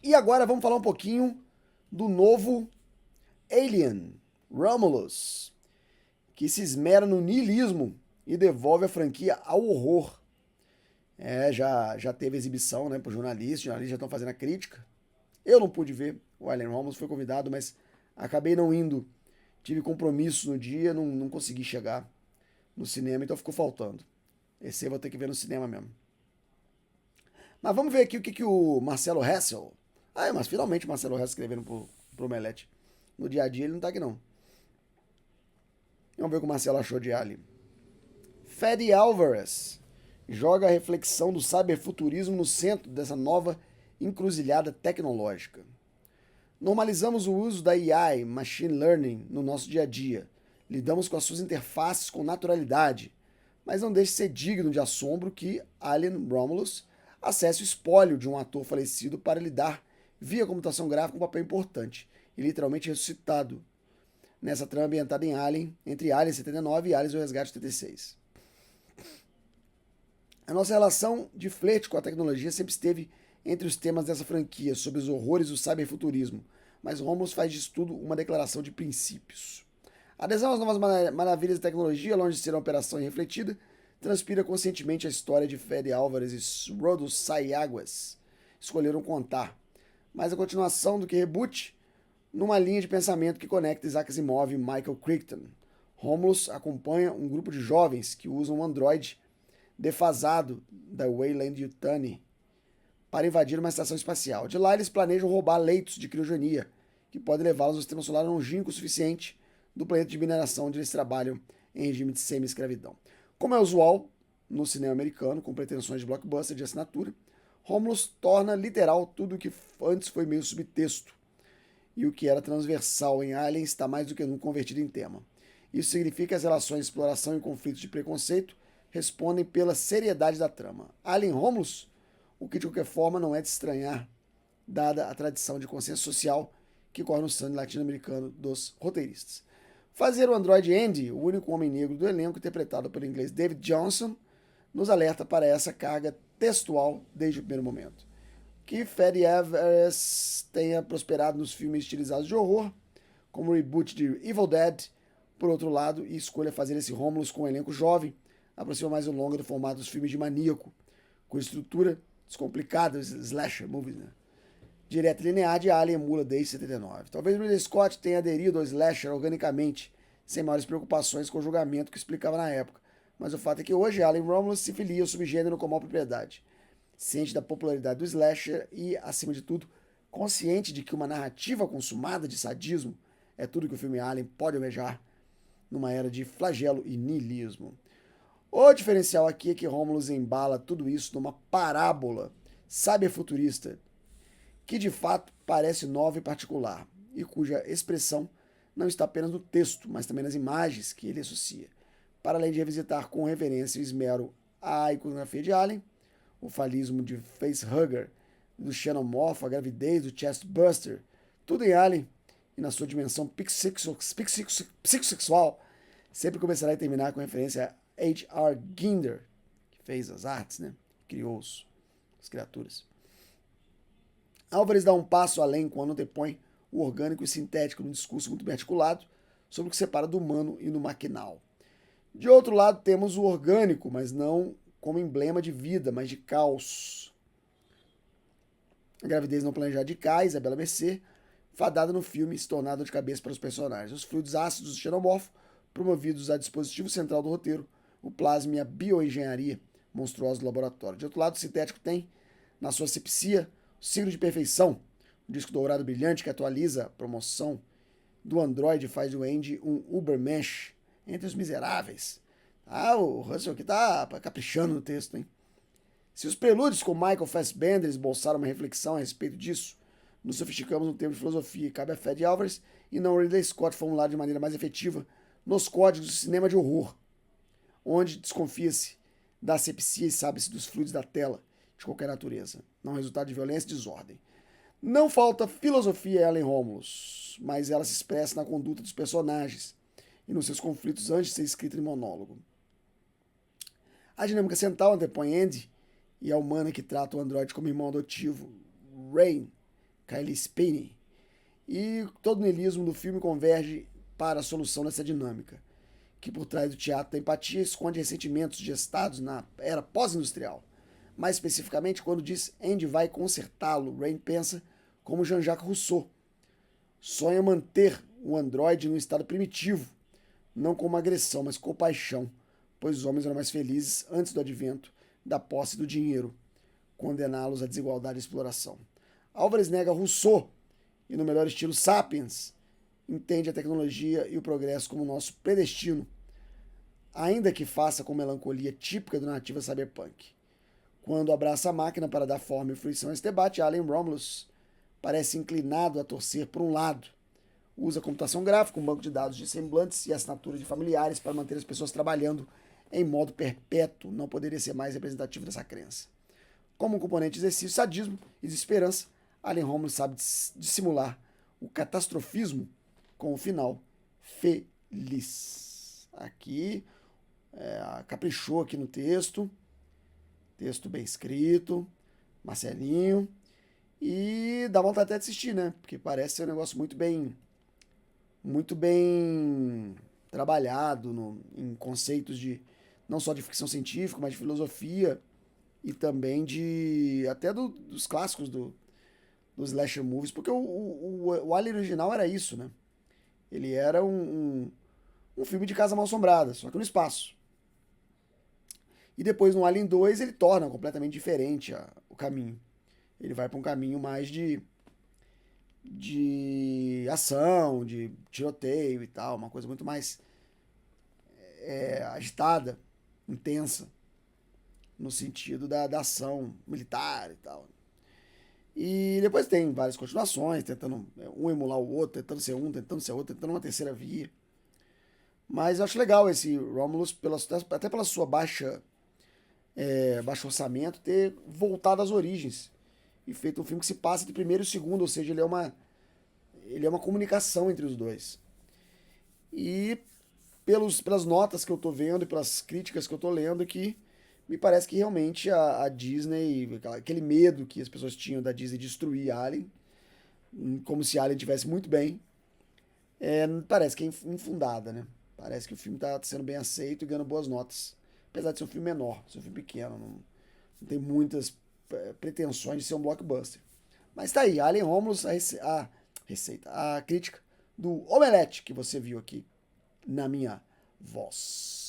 E agora vamos falar um pouquinho do novo Alien, Romulus, que se esmera no niilismo e devolve a franquia ao horror. Já teve exibição, né, por jornalistas já estão fazendo a crítica. Eu não pude ver, o Alien Romulus foi convidado, mas acabei não indo. Tive compromisso no dia, não consegui chegar no cinema, então ficou faltando. Esse eu vou ter que ver no cinema mesmo. Mas vamos ver aqui o que o Marcelo Hessel. Mas finalmente o Marcelo Hessel escrevendo pro Omelete. No dia a dia ele não tá aqui não. Vamos ver o que o Marcelo achou de Ali. Fede Alvarez joga a reflexão do cyberfuturismo no centro dessa nova encruzilhada tecnológica. Normalizamos o uso da AI, Machine Learning, no nosso dia a dia. Lidamos com as suas interfaces com naturalidade, mas não deixe de ser digno de assombro que Alien Romulus acesse o espólio de um ator falecido para lhe dar, via computação gráfica, um papel importante e literalmente ressuscitado nessa trama ambientada em Alien, entre Alien 79 e Aliens o Resgate 76. A nossa relação de flerte com a tecnologia sempre esteve entre os temas dessa franquia, sobre os horrores do cyberfuturismo, mas Romulus faz disso tudo uma declaração de princípios. A adesão às novas maravilhas da tecnologia, longe de ser uma operação irrefletida, transpira conscientemente a história de Fede Álvares e Rodo Sayaguas escolheram contar, mas a continuação do que reboot numa linha de pensamento que conecta Isaac Asimov e Michael Crichton. Romulus acompanha um grupo de jovens que usam um androide defasado da Weyland Yutani para invadir uma estação espacial. De lá, eles planejam roubar leitos de criogenia, que podem levá-los ao sistema solar longínquo o suficiente do planeta de mineração onde eles trabalham em regime de semi-escravidão. Como é usual no cinema americano, com pretensões de blockbuster de assinatura, Romulus torna literal tudo o que antes foi meio subtexto, e o que era transversal em Alien está mais do que nunca convertido em tema. Isso significa que as relações de exploração e conflitos de preconceito respondem pela seriedade da trama. Alien Romulus, o que de qualquer forma não é de estranhar, dada a tradição de consciência social que corre no sangue latino-americano dos roteiristas. Fazer o androide Andy, o único homem negro do elenco, interpretado pelo inglês David Johnson, nos alerta para essa carga textual desde o primeiro momento. Que Fede Alvarez tenha prosperado nos filmes estilizados de horror, como o reboot de Evil Dead, por outro lado, e escolha fazer esse Romulus com um elenco jovem, aproxima mais o longa do formato dos filmes de maníaco, com estrutura descomplicada, slasher movies, né? Direta e linear de Alien emula desde 79. Talvez Ridley Scott tenha aderido ao slasher organicamente, sem maiores preocupações com o julgamento que explicava na época, mas o fato é que hoje Alien Romulus se filia ao subgênero com maior propriedade. Ciente da popularidade do slasher e, acima de tudo, consciente de que uma narrativa consumada de sadismo é tudo que o filme Alien pode almejar numa era de flagelo e niilismo. O diferencial aqui é que Romulus embala tudo isso numa parábola cyberfuturista que de fato parece nova e particular, e cuja expressão não está apenas no texto, mas também nas imagens que ele associa. Para além de revisitar com reverência e esmero a iconografia de Alien, o falismo de facehugger do Xenomorph, a gravidez do Chestbuster, tudo em Alien e na sua dimensão psicossexual, sempre começará e terminar com referência a H.R. Ginder, que fez as artes, né? Criou as criaturas. Álvares dá um passo além quando depõe o orgânico e sintético num discurso muito bem articulado sobre o que separa do humano e do maquinal. De outro lado, temos o orgânico, mas não como emblema de vida, mas de caos. A gravidez não planejada de Kai, Isabela Mercê, fadada no filme, se tornada de cabeça para os personagens. Os fluidos ácidos do xenomorfo, promovidos a dispositivo central do roteiro, o plasma e a bioengenharia monstruosa do laboratório. De outro lado, o sintético tem, na sua asepsia, o signo de perfeição, um disco dourado brilhante que atualiza a promoção do Android faz do Andy um Ubermensch entre os miseráveis. O Russell aqui tá caprichando no texto, hein? Se os prelúdios com Michael Fassbender esboçaram uma reflexão a respeito disso, nos sofisticamos no termo de filosofia e cabe a Fede Alvarez e não Ridley Scott formular de maneira mais efetiva nos códigos do cinema de horror, onde desconfia-se da asepsia e sabe-se dos fluidos da tela de qualquer natureza, não resultado de violência e desordem. Não falta filosofia em Alien Romulus, mas ela se expressa na conduta dos personagens e nos seus conflitos antes de ser escrita em monólogo. A dinâmica central antepõe Andy e a humana que trata o androide como irmão adotivo, Rain, Kylie Spiney. E todo o niilismo do filme converge para a solução dessa dinâmica, que por trás do teatro da empatia esconde ressentimentos gestados na era pós-industrial. Mais especificamente, quando diz Andy vai consertá-lo, Rain pensa como Jean-Jacques Rousseau. Sonha manter o androide num estado primitivo, não como agressão, mas compaixão, pois os homens eram mais felizes antes do advento da posse do dinheiro, condená-los à desigualdade e exploração. Álvares nega Rousseau e, no melhor estilo Sapiens, entende a tecnologia e o progresso como nosso predestino, ainda que faça com melancolia típica do narrativa cyberpunk. Quando abraça a máquina para dar forma e fruição a esse debate, Allen Romulus parece inclinado a torcer por um lado. Usa computação gráfica, um banco de dados de semblantes e assinatura de familiares para manter as pessoas trabalhando em modo perpétuo. Não poderia ser mais representativo dessa crença. Como um componente de exercício, sadismo e desesperança, Allen Romulus sabe dissimular o catastrofismo com o final feliz. Aqui, caprichou aqui no texto bem escrito, Marcelinho, e dá vontade até de assistir, né? Porque parece ser um negócio muito bem trabalhado em conceitos de não só de ficção científica, mas de filosofia e também até dos clássicos dos slasher movies, porque o Alien original era isso, né? Ele era um filme de casa mal assombrada, só que no espaço. E depois no Alien 2 ele torna completamente diferente o caminho. Ele vai para um caminho mais de ação, de tiroteio e tal, uma coisa muito mais agitada, intensa, no sentido da ação militar e tal. E depois tem várias continuações, tentando um emular o outro, tentando ser um, tentando ser outro, tentando uma terceira via. Mas eu acho legal esse Romulus, até pela sua baixo orçamento, ter voltado às origens e feito um filme que se passa entre o primeiro e o segundo, ou seja, ele é uma comunicação entre os dois. E pelas notas que eu tô vendo e pelas críticas que eu tô lendo aqui, me parece que realmente a Disney, aquele medo que as pessoas tinham da Disney destruir Alien, como se Alien tivesse muito bem, parece que é infundada, né? Parece que o filme tá sendo bem aceito e ganhando boas notas. Apesar de ser um filme menor, ser um filme pequeno, não tem muitas pretensões de ser um blockbuster. Mas tá aí, Alien Romulus, a crítica do Omelete que você viu aqui na minha voz.